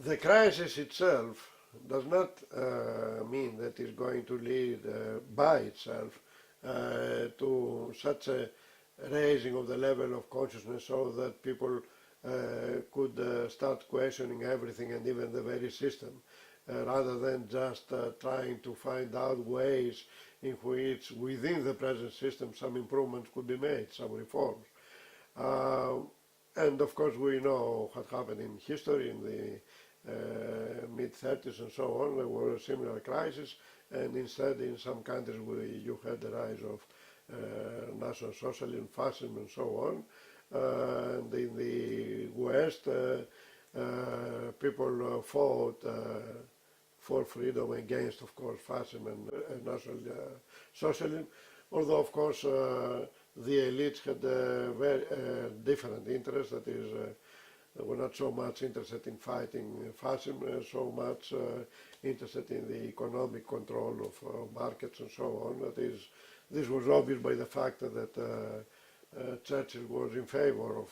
the crisis itself does not mean that it's going to lead by itself to such a raising of the level of consciousness so that people could start questioning everything and even the very system, rather than just trying to find out ways in which within the present system some improvements could be made, some reforms. And of course we know what happened in history in the mid-30s and so on. There were a similar crisis, and instead in some countries you had the rise of National Socialism, fascism and so on. And in the West people fought for freedom against, of course, fascism and National Socialism, although of course the elites had very different interests. That is, they were not so much interested in fighting fascism, so much interested in the economic control of markets and so on. That is, this was obvious by the fact that Churchill was in favor of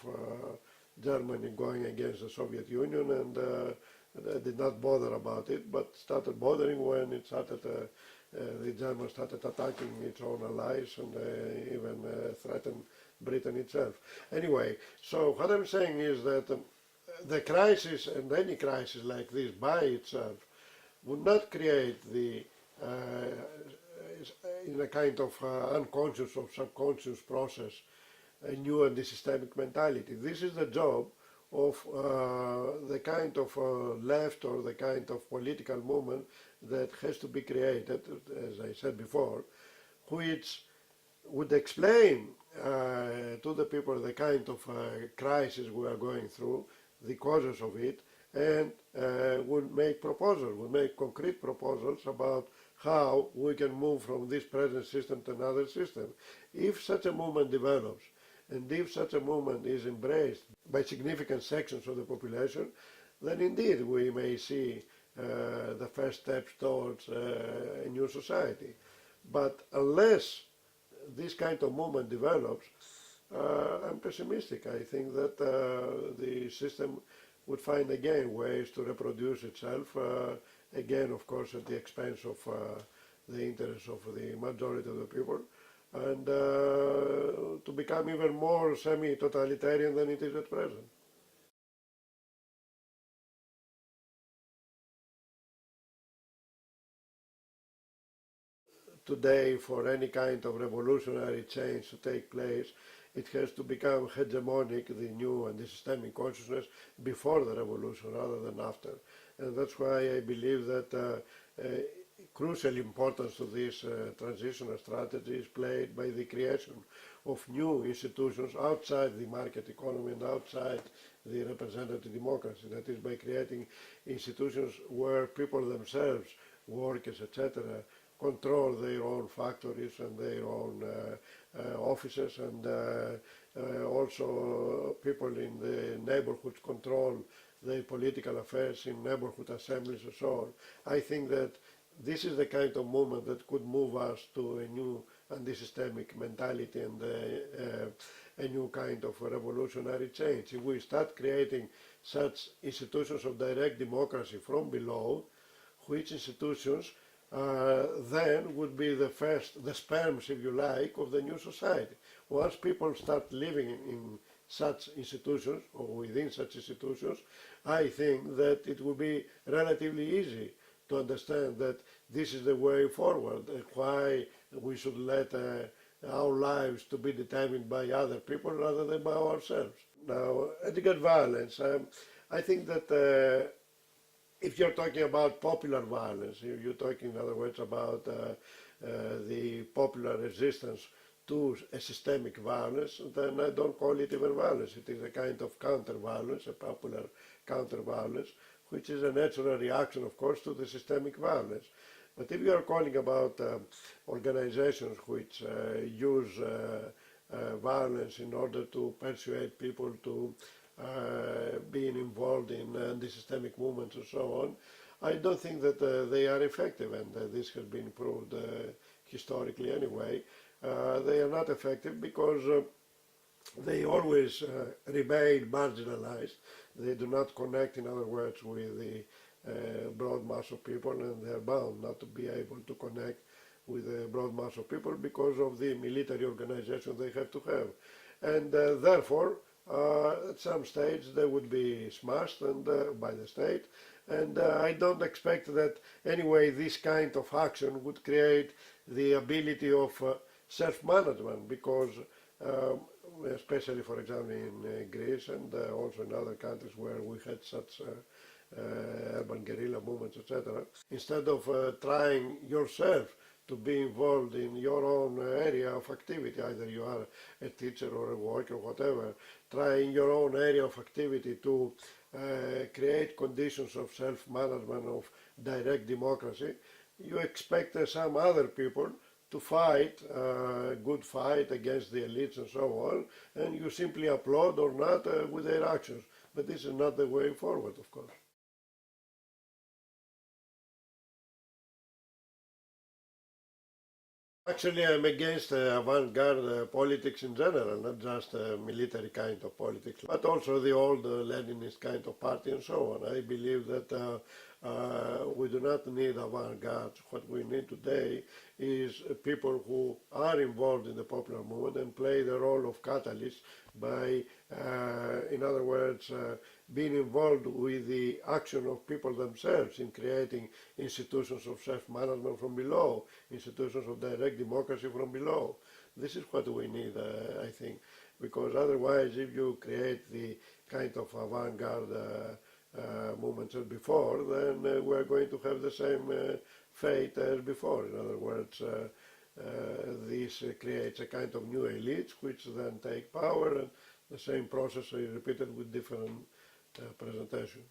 Germany going against the Soviet Union, and did not bother about it, but started bothering when it started, the Germans started attacking its own allies and even threatened Britain itself. Anyway, so what I'm saying is that the crisis, and any crisis like this by itself, would not create the in a kind of unconscious or subconscious process a new anti-systemic mentality. This is the job of the kind of left or the kind of political movement that has to be created, as I said before, which would explain to the people the kind of crisis we are going through, the causes of it, and would make proposals, would make concrete proposals about how we can move from this present system to another system. If such a movement develops, and if such a movement is embraced by significant sections of the population, then indeed we may see the first steps towards a new society. But unless this kind of movement develops, I'm pessimistic. I think that the system would find again ways to reproduce itself, again of course at the expense of the interests of the majority of the people, and to become even more semi-totalitarian than it is at present. Today, for any kind of revolutionary change to take place, it has to become hegemonic, the new and the systemic consciousness, before the revolution rather than after. And that's why I believe that crucial importance to this transitional strategy is played by the creation of new institutions outside the market economy and outside the representative democracy. That is, by creating institutions where people themselves, workers, etc., control their own factories and their own offices, and also people in the neighborhoods control their political affairs in neighborhood assemblies and so on. I think that this is the kind of movement that could move us to a new anti-systemic mentality and a new kind of revolutionary change. If we start creating such institutions of direct democracy from below, which institutions then would be the sperms, if you like, of the new society. Once people start living in such institutions or within such institutions, I think that it will be relatively easy to understand that this is the way forward, why we should let our lives to be determined by other people rather than by ourselves. Now, etiquette violence, I think that if you're talking about popular violence, if you're talking, in other words, about the popular resistance to a systemic violence, then I don't call it even violence. It is a kind of counter-violence, a popular counter-violence, which is a natural reaction, of course, to the systemic violence. But if you are calling about organizations which use violence in order to persuade people to being involved in anti-systemic movements and so on, I don't think that they are effective, and this has been proved historically anyway. They are not effective because they always remain marginalized. They do not connect, in other words, with the broad mass of people, and they are bound not to be able to connect with the broad mass of people because of the military organization they have to have. And therefore, at some stage they would be smashed and, by the state. And I don't expect that anyway this kind of action would create the ability of self-management, because especially, for example, in Greece and also in other countries where we had such urban guerrilla movements, etc. Instead of trying yourself to be involved in your own area of activity, either you are a teacher or a worker or whatever, trying your own area of activity to create conditions of self-management, of direct democracy, you expect some other people to fight a good fight against the elites and so on, and you simply applaud or not with their actions. But this is not the way forward, of course. Actually, I'm against avant-garde politics in general, not just military kind of politics, but also the old Leninist kind of party and so on. I believe that we do not need avant-garde. What we need today is people who are involved in the popular movement and play the role of catalysts by, in other words, being involved with the action of people themselves in creating institutions of self-management from below, institutions of direct democracy from below. This is what we need, I think, because otherwise if you create the kind of avant-garde movements as before, then we are going to have the same fate as before. In other words, this creates a kind of new elites which then take power, and the same process is repeated with different presentation.